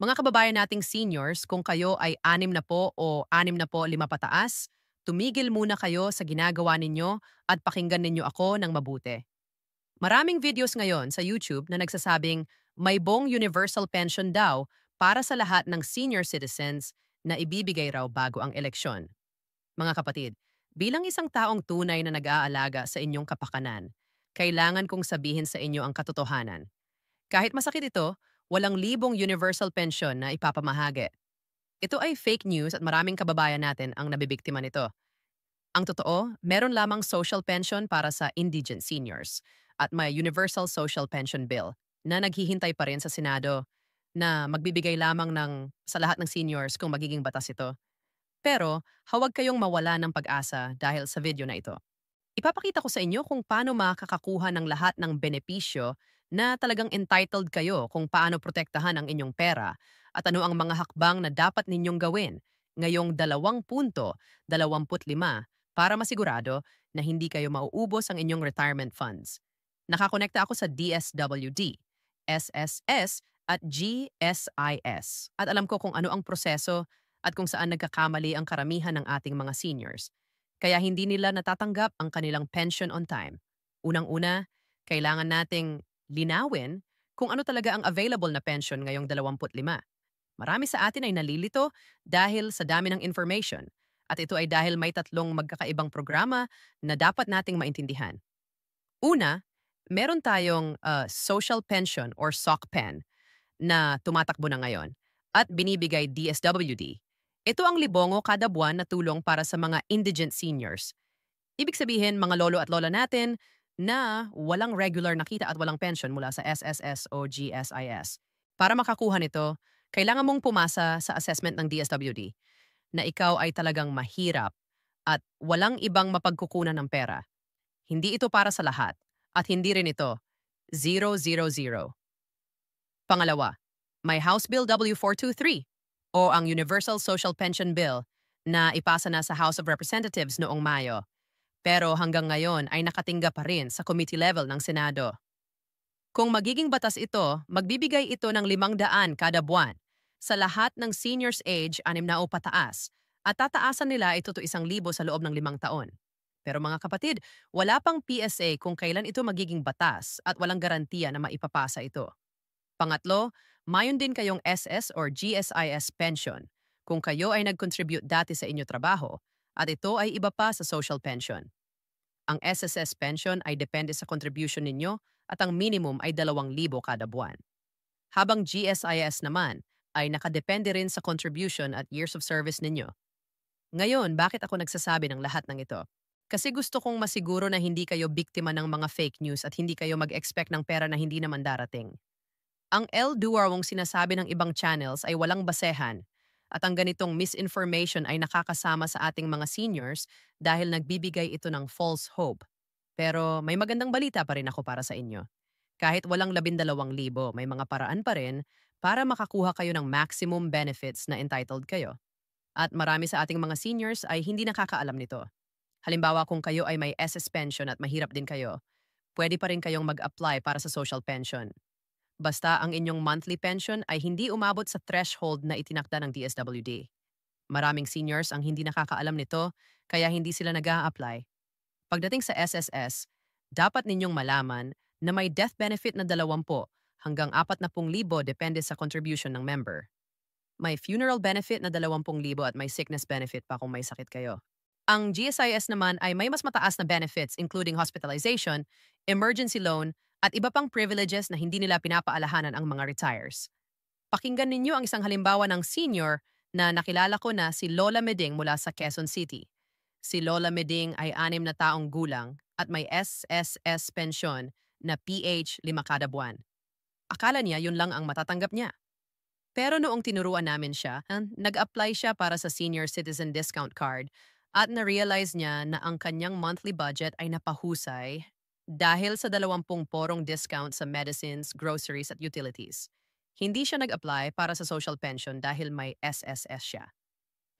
Mga kababayan nating seniors, kung kayo ay 60 o 65 pataas, tumigil muna kayo sa ginagawa ninyo at pakinggan ninyo ako ng mabuti. Maraming videos ngayon sa YouTube na nagsasabing may buong universal pension daw para sa lahat ng senior citizens na ibibigay raw bago ang eleksyon. Mga kapatid, bilang isang taong tunay na nag-aalaga sa inyong kapakanan, kailangan kong sabihin sa inyo ang katotohanan. Kahit masakit ito, walang libong universal pension na ipapamahagi. Ito ay fake news at maraming kababayan natin ang nabibiktima nito. Ang totoo, meron lamang social pension para sa indigent seniors at may universal social pension bill na naghihintay pa rin sa Senado na magbibigay lamang sa lahat ng seniors kung magiging batas ito. Pero huwag kayong mawala ng pag-asa dahil sa video na ito. Ipapakita ko sa inyo kung paano makakakuha ng lahat ng benepisyo na talagang entitled kayo kung paano protektahan ang inyong pera at ano ang mga hakbang na dapat ninyong gawin ngayong 2025 para masigurado na hindi kayo mauubos ang inyong retirement funds. Nakakonekta ako sa DSWD, SSS at GSIS at alam ko kung ano ang proseso at kung saan nagkakamali ang karamihan ng ating mga seniors. Kaya hindi nila natatanggap ang kanilang pension on time. Unang-una, kailangan nating linawin kung ano talaga ang available na pension ngayong 25. Marami sa atin ay nalilito dahil sa dami ng information at ito ay dahil may tatlong magkakaibang programa na dapat nating maintindihan. Una, meron tayong social pension or SOCPEN na tumatakbo na ngayon at binibigay DSWD. Ito ang libongo kada buwan na tulong para sa mga indigent seniors. Ibig sabihin, mga lolo at lola natin na walang regular na kita at walang pension mula sa SSS o GSIS. Para makakuha nito, kailangan mong pumasa sa assessment ng DSWD na ikaw ay talagang mahirap at walang ibang mapagkukunan ng pera. Hindi ito para sa lahat at hindi rin ito 000. Pangalawa, may House Bill W423 o ang Universal Social Pension Bill na ipasa na sa House of Representatives noong Mayo. Pero hanggang ngayon ay nakatingga pa rin sa committee level ng Senado. Kung magiging batas ito, magbibigay ito ng 500 kada buwan sa lahat ng seniors age 60 o pataas at tataasan nila ito to 1,000 sa loob ng 5 taon. Pero mga kapatid, wala pang PSA kung kailan ito magiging batas at walang garantiya na maipapasa ito. Pangatlo, mayon din kayong SS or GSIS pension kung kayo ay nag-contribute dati sa inyo trabaho at ito ay iba pa sa social pension. Ang SSS pension ay depende sa contribution ninyo at ang minimum ay 2,000 kada buwan. Habang GSIS naman ay nakadepende rin sa contribution at years of service ninyo. Ngayon, bakit ako nagsasabi ng lahat ng ito? Kasi gusto kong masiguro na hindi kayo biktima ng mga fake news at hindi kayo mag-expect ng pera na hindi naman darating. Ang El-Duarong sinasabi ng ibang channels ay walang basehan at ang ganitong misinformation ay nakakasama sa ating mga seniors dahil nagbibigay ito ng false hope. Pero may magandang balita pa rin ako para sa inyo. Kahit walang 12,000, may mga paraan pa rin para makakuha kayo ng maximum benefits na entitled kayo. At marami sa ating mga seniors ay hindi nakakaalam nito. Halimbawa kung kayo ay may SS pension at mahirap din kayo, pwede pa rin kayong mag-apply para sa social pension. Basta ang inyong monthly pension ay hindi umabot sa threshold na itinakda ng DSWD. Maraming seniors ang hindi nakakaalam nito kaya hindi sila nag-a-apply. Pagdating sa SSS, dapat ninyong malaman na may death benefit na 20 hanggang 40,000 depende sa contribution ng member. May funeral benefit na 20,000 at may sickness benefit pa kung may sakit kayo. Ang GSIS naman ay may mas mataas na benefits including hospitalization, emergency loan, at iba pang privileges na hindi nila pinapaalahanan ang mga retires. Pakinggan ninyo ang isang halimbawa ng senior na nakilala ko na si Lola Meding mula sa Quezon City. Si Lola Meding ay 6 na taong gulang at may SSS pensyon na PH 5 kada buwan. Akala niya yun lang ang matatanggap niya. Pero noong tinuruan namin siya, nag-apply siya para sa senior citizen discount card at na-realize niya na ang kanyang monthly budget ay napahusay dahil sa 20 porong discount sa medicines, groceries at utilities. Hindi siya nag-apply para sa social pension dahil may SSS siya.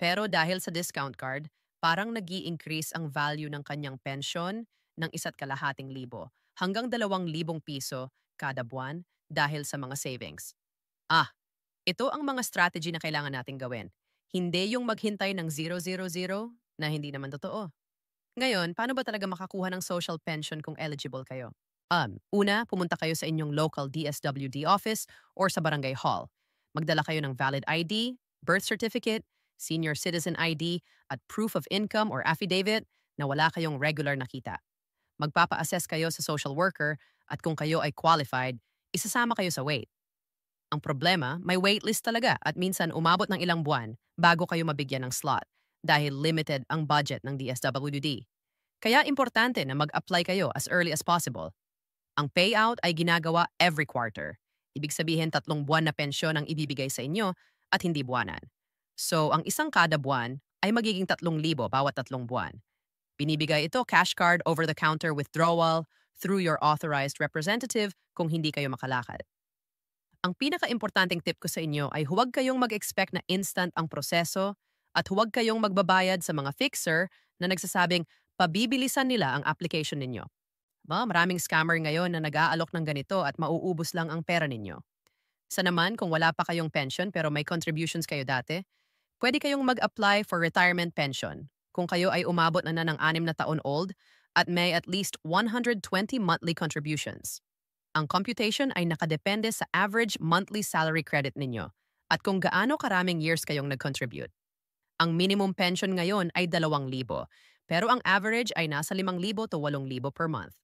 Pero dahil sa discount card, parang nag-i-increase ang value ng kanyang pension ng 1,200 hanggang 2,000 piso kada buwan dahil sa mga savings. Ah, Ito ang mga strategy na kailangan nating gawin. Hindi yung maghintay ng 000 na hindi naman totoo. Ngayon, paano ba talaga makakuha ng social pension kung eligible kayo? Una, pumunta kayo sa inyong local DSWD office or sa barangay hall. Magdala kayo ng valid ID, birth certificate, senior citizen ID, at proof of income or affidavit na wala kayong regular na kita. Magpapa-assess kayo sa social worker at kung kayo ay qualified, isasama kayo sa wait. Ang problema, may waitlist talaga at minsan umabot ng ilang buwan bago kayo mabigyan ng slot dahil limited ang budget ng DSWD. Kaya importante na mag-apply kayo as early as possible. Ang payout ay ginagawa every quarter. Ibig sabihin 3 buwan na pensyon ang ibibigay sa inyo at hindi buwanan. So, ang isang kada buwan ay magiging 3,000 bawat 3 buwan. Binibigay ito cash card over-the-counter withdrawal through your authorized representative kung hindi kayo makalakad. Ang pinaka-importanting tip ko sa inyo ay huwag kayong mag-expect na instant ang proseso at huwag kayong magbabayad sa mga fixer na nagsasabing pabibilisan nila ang application ninyo. Maraming scammer ngayon na nag-aalok ng ganito at mauubos lang ang pera ninyo. Sa naman, kung wala pa kayong pension pero may contributions kayo dati, pwede kayong mag-apply for retirement pension kung kayo ay umabot na ng 6 na taon old at may at least 120 monthly contributions. Ang computation ay nakadepende sa average monthly salary credit ninyo at kung gaano karaming years kayong nag-contribute. Ang minimum pension ngayon ay 2,000, pero ang average ay nasa 5,000 to 8,000 per month.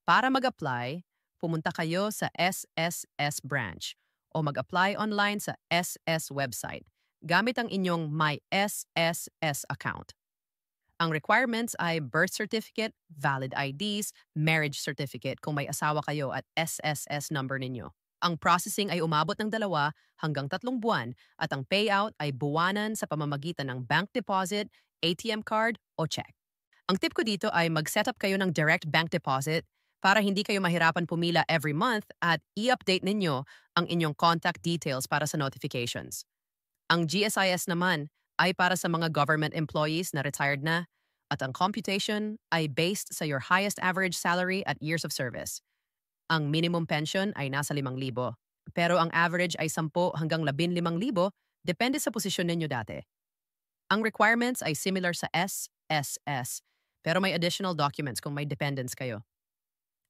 Para mag-apply, pumunta kayo sa SSS branch o mag-apply online sa SS website gamit ang inyong My SSS account. Ang requirements ay birth certificate, valid IDs, marriage certificate kung may asawa kayo at SSS number ninyo. Ang processing ay umabot ng 2 hanggang 3 buwan at ang payout ay buwanan sa pamamagitan ng bank deposit, ATM card o check. Ang tip ko dito ay mag-set up kayo ng direct bank deposit para hindi kayo mahirapan pumila every month at i-update ninyo ang inyong contact details para sa notifications. Ang GSIS naman ay para sa mga government employees na retired na at ang computation ay based sa your highest average salary at years of service. Ang minimum pension ay nasa 5,000, pero ang average ay 10 hanggang 15,000 depende sa posisyon ninyo dati. Ang requirements ay similar sa SSS, pero may additional documents kung may dependents kayo.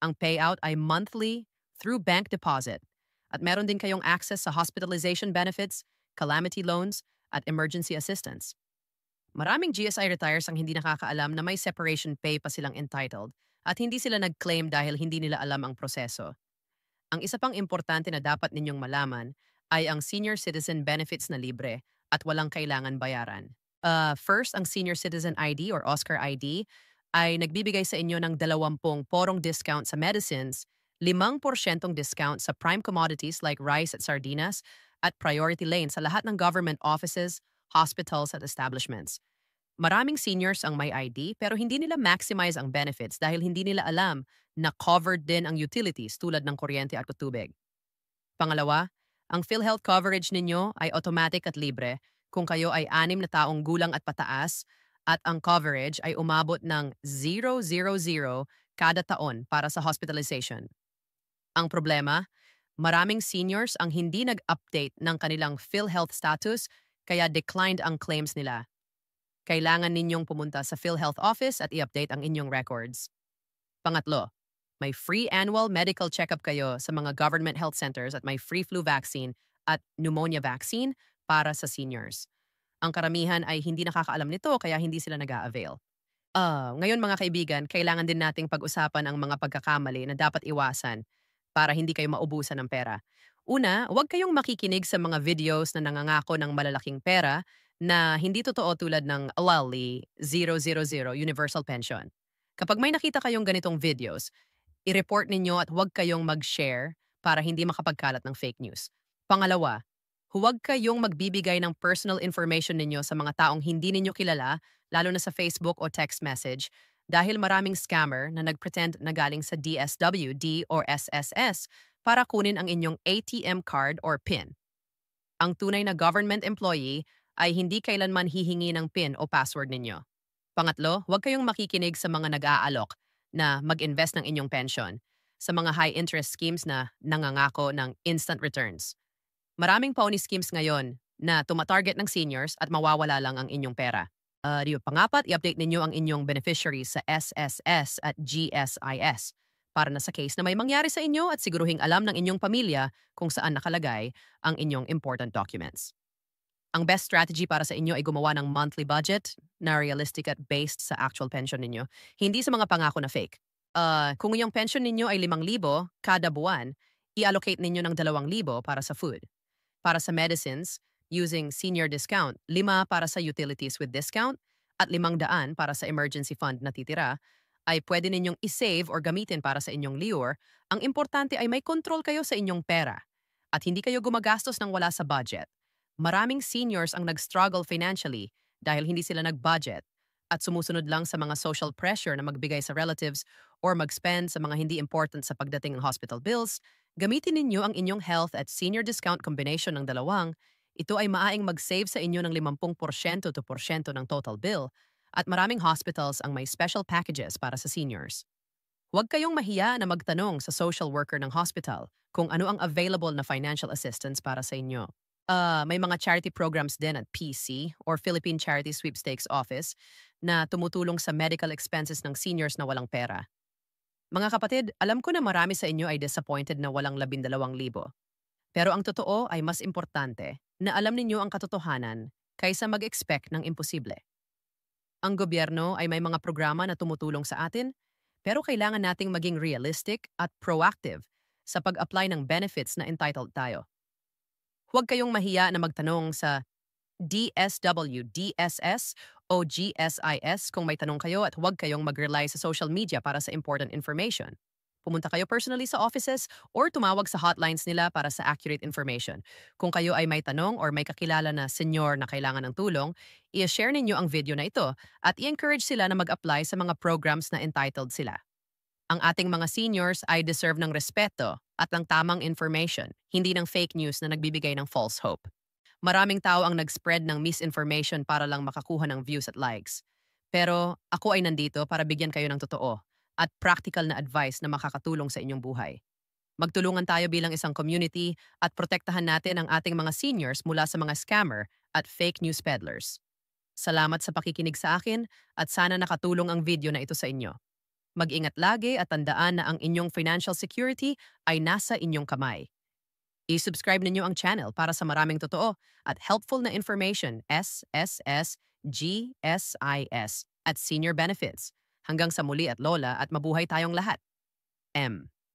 Ang payout ay monthly through bank deposit at meron din kayong access sa hospitalization benefits, calamity loans, at emergency assistance. Maraming GSI retires ang hindi nakakaalam na may separation pay pa silang entitled at hindi sila nag-claim dahil hindi nila alam ang proseso. Ang isa pang importante na dapat ninyong malaman ay ang senior citizen benefits na libre at walang kailangan bayaran. First, ang senior citizen ID or Oscar ID ay nagbibigay sa inyo ng 20% discount sa medicines, 5% discount sa prime commodities like rice at sardinas, at priority lane sa lahat ng government offices, hospitals at establishments. Maraming seniors ang may ID pero hindi nila maximize ang benefits dahil hindi nila alam na covered din ang utilities tulad ng kuryente at tubig. Pangalawa, ang PhilHealth coverage ninyo ay automatic at libre kung kayo ay 6 na taong gulang at pataas at ang coverage ay umabot ng 000 kada taon para sa hospitalization. Ang problema, maraming seniors ang hindi nag-update ng kanilang PhilHealth status kaya declined ang claims nila. Kailangan ninyong pumunta sa PhilHealth office at i-update ang inyong records. Pangatlo, may free annual medical checkup kayo sa mga government health centers at may free flu vaccine at pneumonia vaccine para sa seniors. Ang karamihan ay hindi nakakaalam nito kaya hindi sila nag-a-avail. Ngayon mga kaibigan, kailangan din nating pag-usapan ang mga pagkakamali na dapat iwasan para hindi kayo maubusan ng pera. Una, huwag kayong makikinig sa mga videos na nangangako ng malalaking pera na hindi totoo tulad ng Lali 000 Universal Pension. Kapag may nakita kayong ganitong videos, i-report ninyo at huwag kayong mag-share para hindi makapagkalat ng fake news. Pangalawa, huwag kayong magbibigay ng personal information ninyo sa mga taong hindi ninyo kilala, lalo na sa Facebook o text message, dahil maraming scammer na nagpretend na galing sa DSWD or SSS para kunin ang inyong ATM card or PIN. Ang tunay na government employee ay hindi kailanman hihingi ng PIN o password ninyo. Pangatlo, huwag kayong makikinig sa mga nag-aalok na mag-invest ng inyong pension sa mga high-interest schemes na nangangako ng instant returns. Maraming pauni schemes ngayon na tumatarget ng seniors at mawawala lang ang inyong pera. Pangapat, i-update ninyo ang inyong beneficiaries sa SSS at GSIS para na sa case na may mangyari sa inyo at siguruhing alam ng inyong pamilya kung saan nakalagay ang inyong important documents. Ang best strategy para sa inyo ay gumawa ng monthly budget na realistic at based sa actual pension ninyo, hindi sa mga pangako na fake. Kung inyong pension ninyo ay 5,000 kada buwan, i-allocate ninyo ng 2,000 para sa food. Para sa medicines, using senior discount, 5 para sa utilities with discount, at 500 para sa emergency fund na titira, ay pwede ninyong isave or gamitin para sa inyong lior. Ang importante ay may control kayo sa inyong pera at hindi kayo gumagastos ng wala sa budget. Maraming seniors ang nag-struggle financially dahil hindi sila nag-budget at sumusunod lang sa mga social pressure na magbigay sa relatives or mag-spend sa mga hindi important sa pagdating ng hospital bills. Gamitin ninyo ang inyong health at senior discount combination ng dalawang. Ito ay maaring mag-save sa inyo ng 50% to porsyento ng total bill at maraming hospitals ang may special packages para sa seniors. Huwag kayong mahiya na magtanong sa social worker ng hospital kung ano ang available na financial assistance para sa inyo. May mga charity programs din at PC or Philippine Charity Sweepstakes Office na tumutulong sa medical expenses ng seniors na walang pera. Mga kapatid, alam ko na marami sa inyo ay disappointed na walang 12,000. Pero ang totoo ay mas importante na alam ninyo ang katotohanan kaysa mag-expect ng imposible. Ang gobyerno ay may mga programa na tumutulong sa atin, pero kailangan nating maging realistic at proactive sa pag-apply ng benefits na entitled tayo. Huwag kayong mahiya na magtanong sa DSW, DSS o GSIS kung may tanong kayo at huwag kayong mag-rely sa social media para sa important information. Pumunta kayo personally sa offices or tumawag sa hotlines nila para sa accurate information. Kung kayo ay may tanong or may kakilala na senior na kailangan ng tulong, i-share ninyo ang video na ito at i-encourage sila na mag-apply sa mga programs na entitled sila. Ang ating mga seniors ay deserve ng respeto at ng tamang information, hindi ng fake news na nagbibigay ng false hope. Maraming tao ang nag-spread ng misinformation para lang makakuha ng views at likes. Pero ako ay nandito para bigyan kayo ng totoo at practical na advice na makakatulong sa inyong buhay. Magtulungan tayo bilang isang community at protektahan natin ang ating mga seniors mula sa mga scammer at fake news peddlers. Salamat sa pakikinig sa akin at sana nakatulong ang video na ito sa inyo. Mag-ingat lagi at tandaan na ang inyong financial security ay nasa inyong kamay. I-subscribe ninyo ang channel para sa maraming totoo at helpful na information SSS, GSIS at senior benefits. Hanggang sa muli at lola at mabuhay tayong lahat. M.